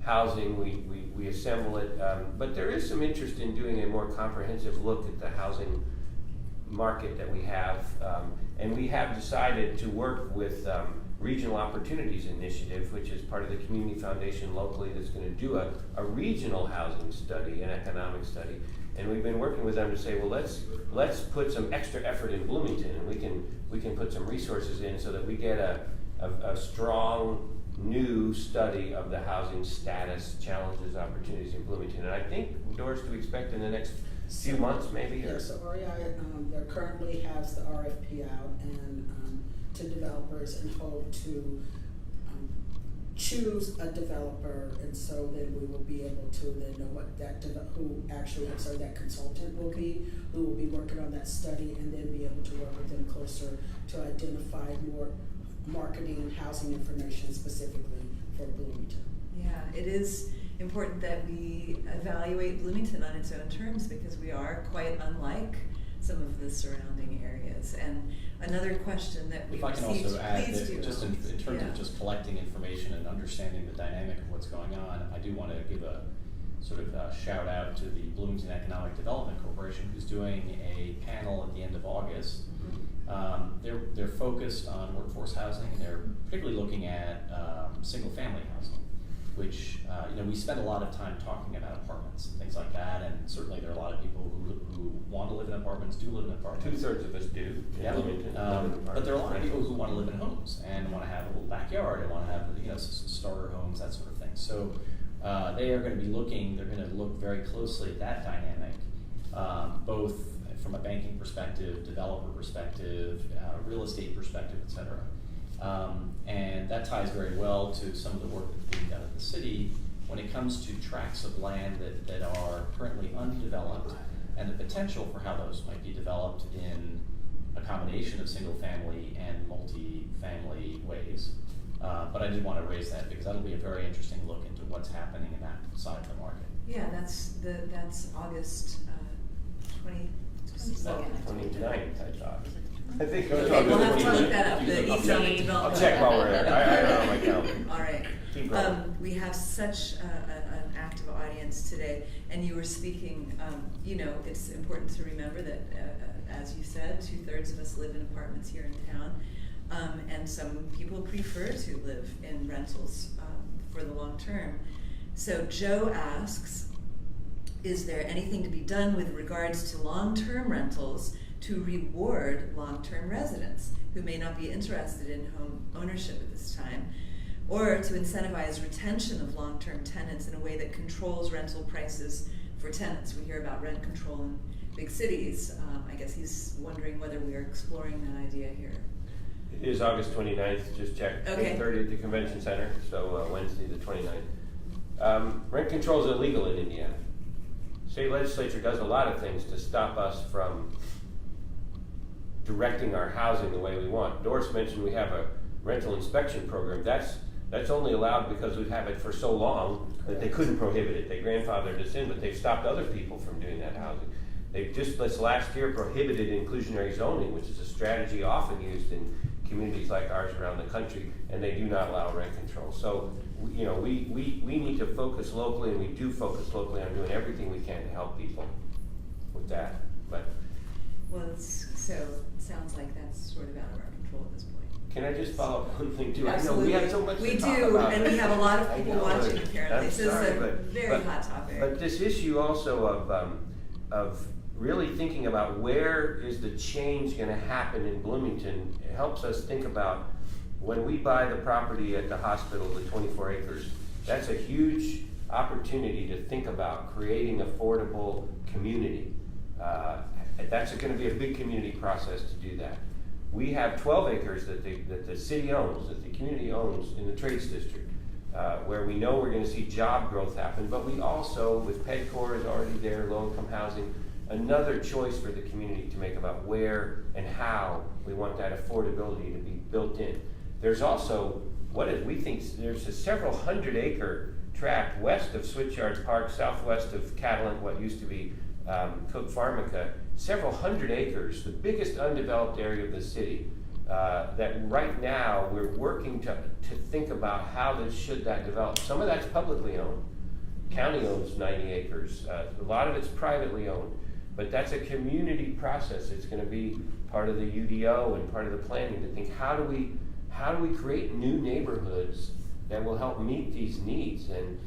housing. We assemble it, but there is some interest in doing a more comprehensive look at the housing market that we have, and we have decided to work with Regional Opportunities Initiative, which is part of the Community Foundation locally, that's going to do a regional housing study, an economic study. And we've been working with them to say, well, let's put some extra effort in Bloomington, and we can put some resources in so that we get a strong new study of the housing status, challenges, opportunities in Bloomington. And I think, Doris, do we expect in the next few months maybe? Yeah, so REI, there currently has the RFP out and to developers and hope to choose a developer, and so then we will be able to then know what that that consultant will be, who will be working on that study, and then be able to work with them closer to identify more marketing, housing information specifically for Bloomington. Yeah, it is important that we evaluate Bloomington on its own terms because we are quite unlike some of the surrounding areas. And another question that we If I can received, also add please that do. just in terms Yeah. of just collecting information and understanding the dynamic of what's going on, I do want to give a sort of shout out to the Bloomington Economic Development Corporation, who's doing a panel at the end of August. They're focused on workforce housing, and they're particularly looking at single family housing, which we spend a lot of time talking about apartments and things like that, and certainly there are a lot of people who want to live in apartments, do live in apartments. 2/3 of us do in Bloomington. But there are a lot of people who want to live in homes and want to have a little backyard and want to have starter homes, that sort of thing. So they are going to be they're going to look very closely at that dynamic, both from a banking perspective, developer perspective, real estate perspective, et cetera. And that ties very well to some of the work that's being done at the city when it comes to tracts of land that are currently undeveloped and the potential for how those might be developed in a combination of single family and multi-family ways. But I did want to raise that because that'll be a very interesting look into what's happening in that side of the market. Yeah, that's August 22nd. 29th, I thought. I think Okay, we'll have to look that up, the I'll economic check. development. I'll check while we're at it. I don't know my calendar. All right. Keep going. We have such an active audience today, and you were speaking, it's important to remember that, as you said, 2/3 of us live in apartments here in town, and some people prefer to live in rentals for the long term. So Joe asks, is there anything to be done with regards to long-term rentals to reward long-term residents who may not be interested in home ownership at this time, or to incentivize retention of long-term tenants in a way that controls rental prices for tenants? We hear about rent control in big cities. I guess he's wondering whether we are exploring that idea here. It is August 29th, just checked, Okay. 8:30 at the convention center, so Wednesday the 29th. Rent control is illegal in Indiana. State legislature does a lot of things to stop us from directing our housing the way we want. Doris mentioned we have a rental inspection program. That's only allowed because we've had it for so long that they couldn't prohibit it. They grandfathered us in, but they've stopped other people from doing that housing. They've just this last year prohibited inclusionary zoning, which is a strategy often used in communities like ours around the country, and they do not allow rent control. So, we need to focus locally, and we do focus locally on doing everything we can to help people with that. But Well, it sounds like that's sort of out of our control at this point. can I just follow up one thing too? Absolutely. I know we have so much We to talk do, about. and we have a lot of I people know, watching but apparently. I'm This is sorry, a but- very hot topic. But this issue also of really thinking about where is the change going to happen in Bloomington, it helps us think about when we buy the property at the hospital, the 24 acres, that's a huge opportunity to think about creating affordable community. That's going to be a big community process to do that. We have 12 acres that the city owns, that the community owns in the Trades District, where we know we're going to see job growth happen, but we also, with PedCore is already there, low-income housing, another choice for the community to make about where and how we want that affordability to be built in. There's also, we think there's a several 100-acre tract west of Switchyard Park, southwest of Catalent, what used to be Cook Pharmaca, several 100 acres, the biggest undeveloped area of the city, that right now we're working to think about how should that develop. Some of that's publicly owned. County owns 90 acres. A lot of it's privately owned. But that's a community process. It's going to be part of the UDO and part of the planning to think how do we create new neighborhoods that will help meet these needs, and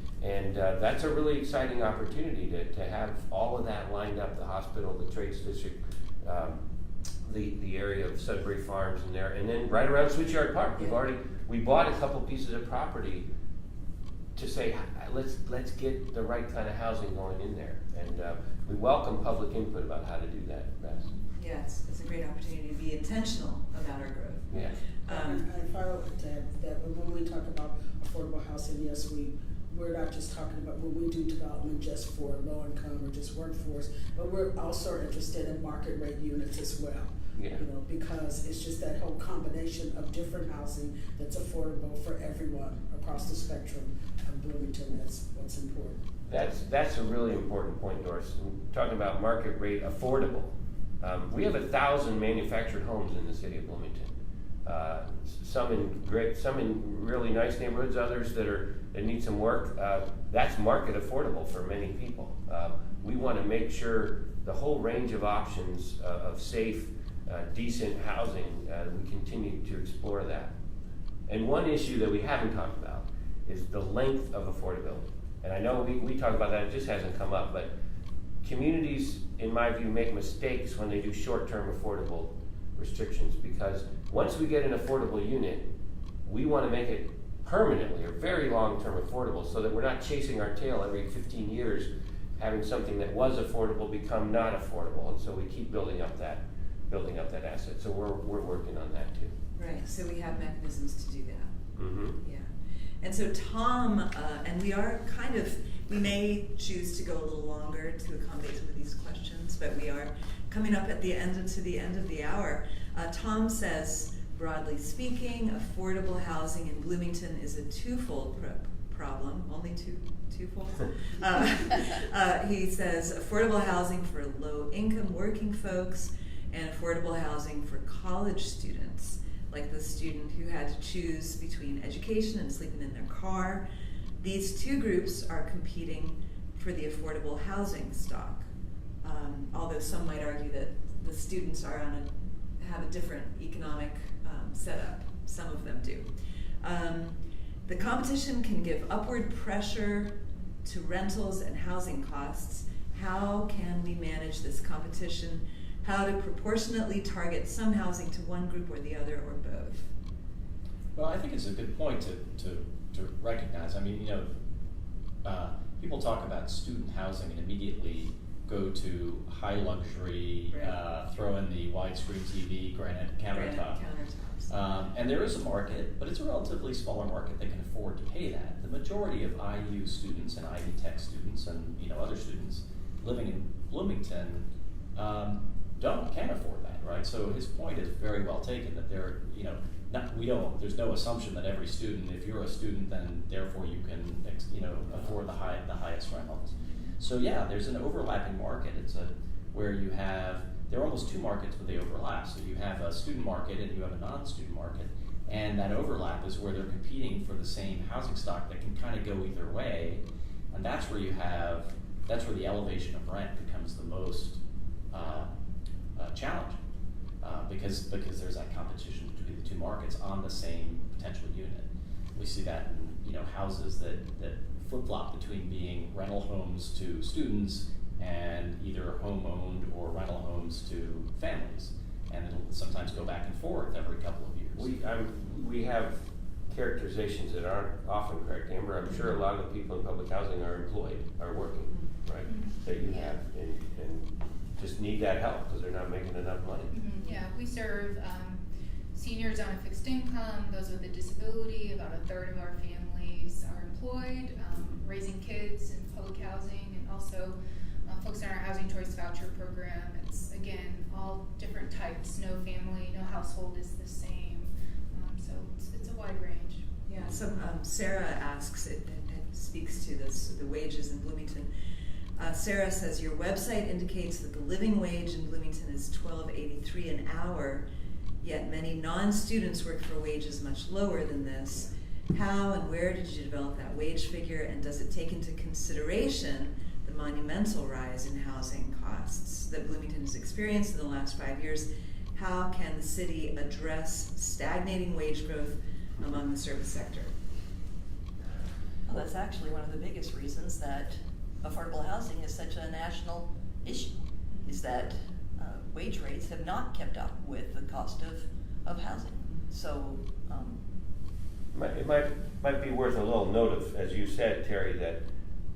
that's a really exciting opportunity to have all of that lined up, the hospital, the Trades District, the area of Sudbury Farms in there, and then right around Switchyard Park, we bought a couple pieces of property to say, let's get the right kind of housing going in there, and we welcome public input about how to do that best. Yes, it's a great opportunity to be intentional about our growth. Yeah. If I would add that when we talk about affordable housing, yes, we're not just talking about when we do development just for low income or just workforce, but we're also interested in market rate units as well. Yeah. You know, because it's just that whole combination of different housing that's affordable for everyone across the spectrum of Bloomington. That's what's important. That's a really important point, Doris. We're talking about market rate affordable. We have 1,000 manufactured homes in the city of Bloomington. Some in really nice neighborhoods, others that need some work. That's market affordable for many people. We want to make sure the whole range of options of safe, decent housing, we continue to explore that. And one issue that we haven't talked about is the length of affordability. And I know we talk about that, it just hasn't come up, but communities, in my view, make mistakes when they do short-term affordable restrictions, because once we get an affordable unit, we want to make it permanently or very long-term affordable, so that we're not chasing our tail every 15 years, having something that was affordable become not affordable, and so we keep building up that asset. So we're working on that too. Right, so we have mechanisms to do that. Mm-hmm. Yeah. And so Tom, and we may choose to go a little longer to accommodate some of these questions, but we are coming up at the end of the hour. Tom says, broadly speaking, affordable housing in Bloomington is a twofold problem, only twofold. He says affordable housing for low-income working folks and affordable housing for college students, like the student who had to choose between education and sleeping in their car. These two groups are competing for the affordable housing stock, although some might argue that the students are have a different economic setup. Some of them do. The competition can give upward pressure to rentals and housing costs. How can we manage this competition? How to proportionately target some housing to one group or the other, or both? Well, I think it's a good point to recognize. I mean, people talk about student housing and immediately go to high luxury, Right. Throw in the widescreen TV, granite countertop. And there is a market, but it's a relatively smaller market that can afford to pay that. The majority of IU students and Ivy Tech students and other students living in Bloomington can't afford that, right? So his point is very well taken that there's no assumption that every student, if you're a student, then therefore you can afford the highest rentals. So yeah, there's an overlapping market. There are almost two markets, but they overlap. So you have a student market and you have a non-student market, and that overlap is where they're competing for the same housing stock that can kind of go either way, and that's where the elevation of rent becomes the most challenging, because there's that competition between the two markets on the same potential unit. We see that in houses that flip-flop between being rental homes to students and either home-owned or rental homes to families, and it'll sometimes go back and forth every couple of years. We have characterizations that aren't often correct, Amber. I'm sure a lot of the people in public housing are employed, are working, right? That you have, and just need that help because they're not making enough money. Mm-hmm. Yeah, we serve seniors on a fixed income, those with a disability. About a third of our families are employed, raising kids in public housing, and also folks in our Housing Choice Voucher program. It's, again, all different types. No family, no household is the same. So it's a wide range. Yeah, so Sarah asks, it speaks to this, the wages in Bloomington. Sarah says, your website indicates that the living wage in Bloomington is $12.83 an hour, yet many non-students work for wages much lower than this. How and where did you develop that wage figure, and does it take into consideration the monumental rise in housing costs that Bloomington has experienced in the last 5 years? How can the city address stagnating wage growth among the service sector? Well, that's actually one of the biggest reasons that affordable housing is such a national issue, is that wage rates have not kept up with the cost of housing. So, It might be worth a little note of, as you said, Terry, that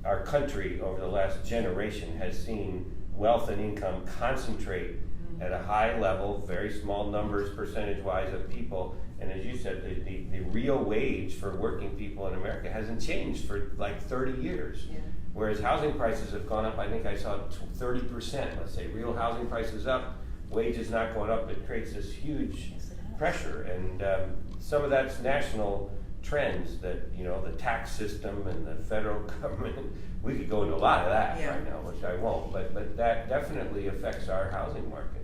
our country over the last generation has seen wealth and income concentrate at a high level, very small numbers percentage-wise of people. And as you said, the real wage for working people in America hasn't changed for like 30 years. Yeah. Whereas housing prices have gone up, I think I saw 30%, let's say. Real housing prices up, wages not going up. It creates this huge Yes, it has. pressure. And some of that's national trends that, you know, the tax system and the federal government, we could go into a lot of that Yeah. right now, which I won't, but that definitely affects our housing market.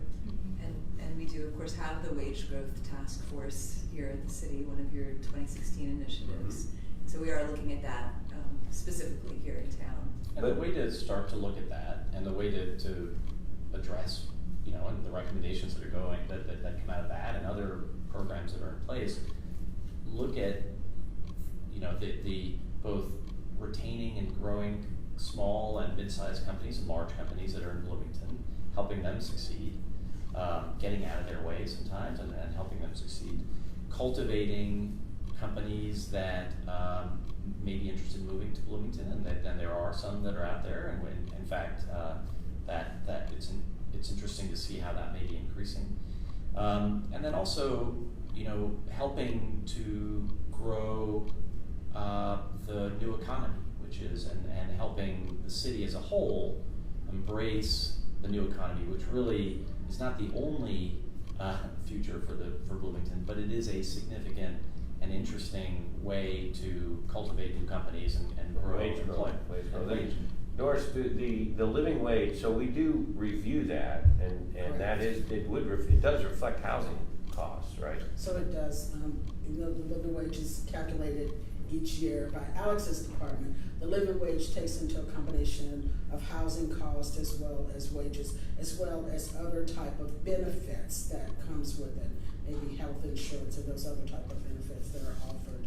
And we do, of course, have the wage growth task force here at the city, one of your 2016 initiatives. So we are looking at that specifically here in town. And the way to start to look at that, and the way to address, you know, and the recommendations that are going, that come out of that and other programs that are in place, look at, you know, the both retaining and growing small and mid-sized companies and large companies that are in Bloomington, helping them succeed, getting out of their way sometimes and helping them succeed, cultivating companies that may be interested in moving to Bloomington, and there are some that are out there, and in fact, that it's interesting to see how that may be increasing, and then also, you know, helping to grow the new economy, which is and helping the city as a whole embrace the new economy, which really is not the only future for Bloomington, but it is a significant and interesting way to cultivate new companies and grow Wage growth, employment. wage growth. Wage. Doris, the living wage, so we do review that, and that is, it does reflect housing costs, right? So it does. The living wage is calculated each year by Alex's department. The living wage takes into a combination of housing cost as well as wages, as well as other type of benefits that comes with it, maybe health insurance and those other type of benefits that are offered.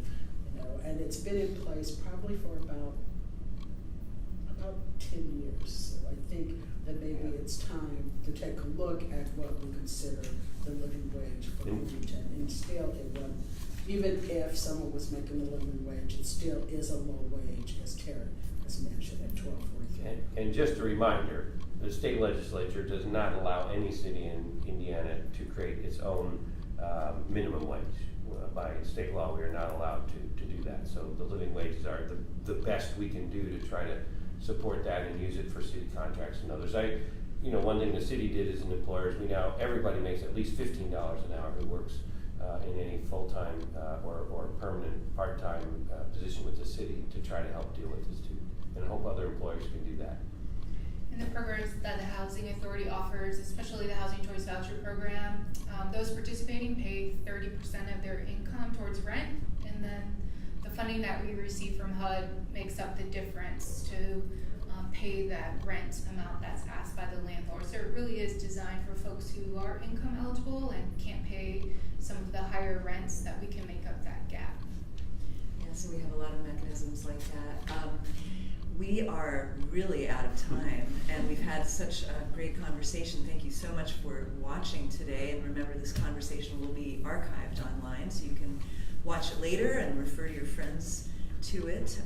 You know, and it's been in place probably for about 10 years. So I think that maybe it's time to take a look at what we consider the living wage for Bloomington. And still, it would, even if someone was making the living wage, it still is a low wage, as Terri has mentioned, at $12.43. And just a reminder, the state legislature does not allow any city in Indiana to create its own minimum wage. By state law, we are not allowed to do that. So the living wages are the best we can do to try to support that and use it for city contracts and others. One thing the city did as an employer is everybody makes at least $15 an hour who works in any full-time or permanent part-time position with the city to try to help deal with this too. And I hope other employers can do that. And the programs that the Housing Authority offers, especially the Housing Choice Voucher Program, those participating pay 30% of their income towards rent, and then the funding that we receive from HUD makes up the difference to pay that rent amount that's asked by the landlord. So it really is designed for folks who are income eligible and can't pay some of the higher rents, that we can make up that gap. Yeah, so we have a lot of mechanisms like that. We are really out of time, and we've had such a great conversation. Thank you so much for watching today, and remember, this conversation will be archived online, so you can watch it later and refer your friends to it.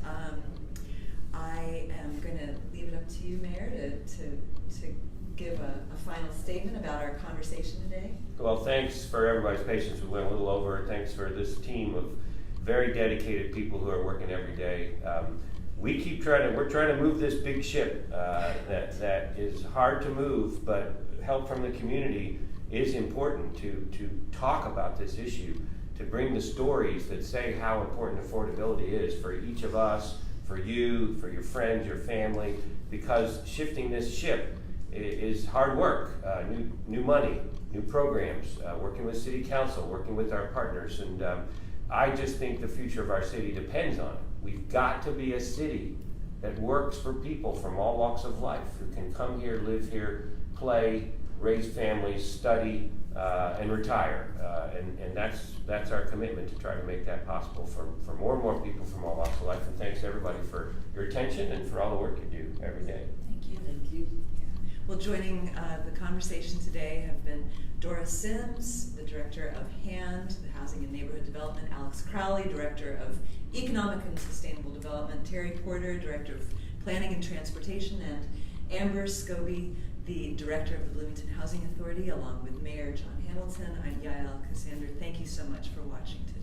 I am going to leave it up to you, Mayor, to give a final statement about our conversation today. Well, thanks for everybody's patience. We went a little over. Thanks for this team of very dedicated people who are working every day. We're trying to move this big ship that is hard to move, but help from the community is important to talk about this issue, to bring the stories that say how important affordability is for each of us, for you, for your friends, your family, because shifting this ship is hard work, new money, new programs, working with City Council, working with our partners, and I just think the future of our city depends on it. We've got to be a city that works for people from all walks of life who can come here, live here, play, raise families, study, and retire. And that's our commitment to try to make that possible for more and more people from all walks of life. And thanks everybody for your attention and for all the work you do every day. Thank you. Thank you. Yeah. Well, joining the conversation today have been Doris Sims, the Director of HAND, the Housing and Neighborhood Development, Alex Crowley, Director of Economic and Sustainable Development, Terri Porter, Director of Planning and Transportation, and Amber Skoby, the Director of the Bloomington Housing Authority, along with Mayor John Hamilton. I'm Yael Ksander. Thank you so much for watching today.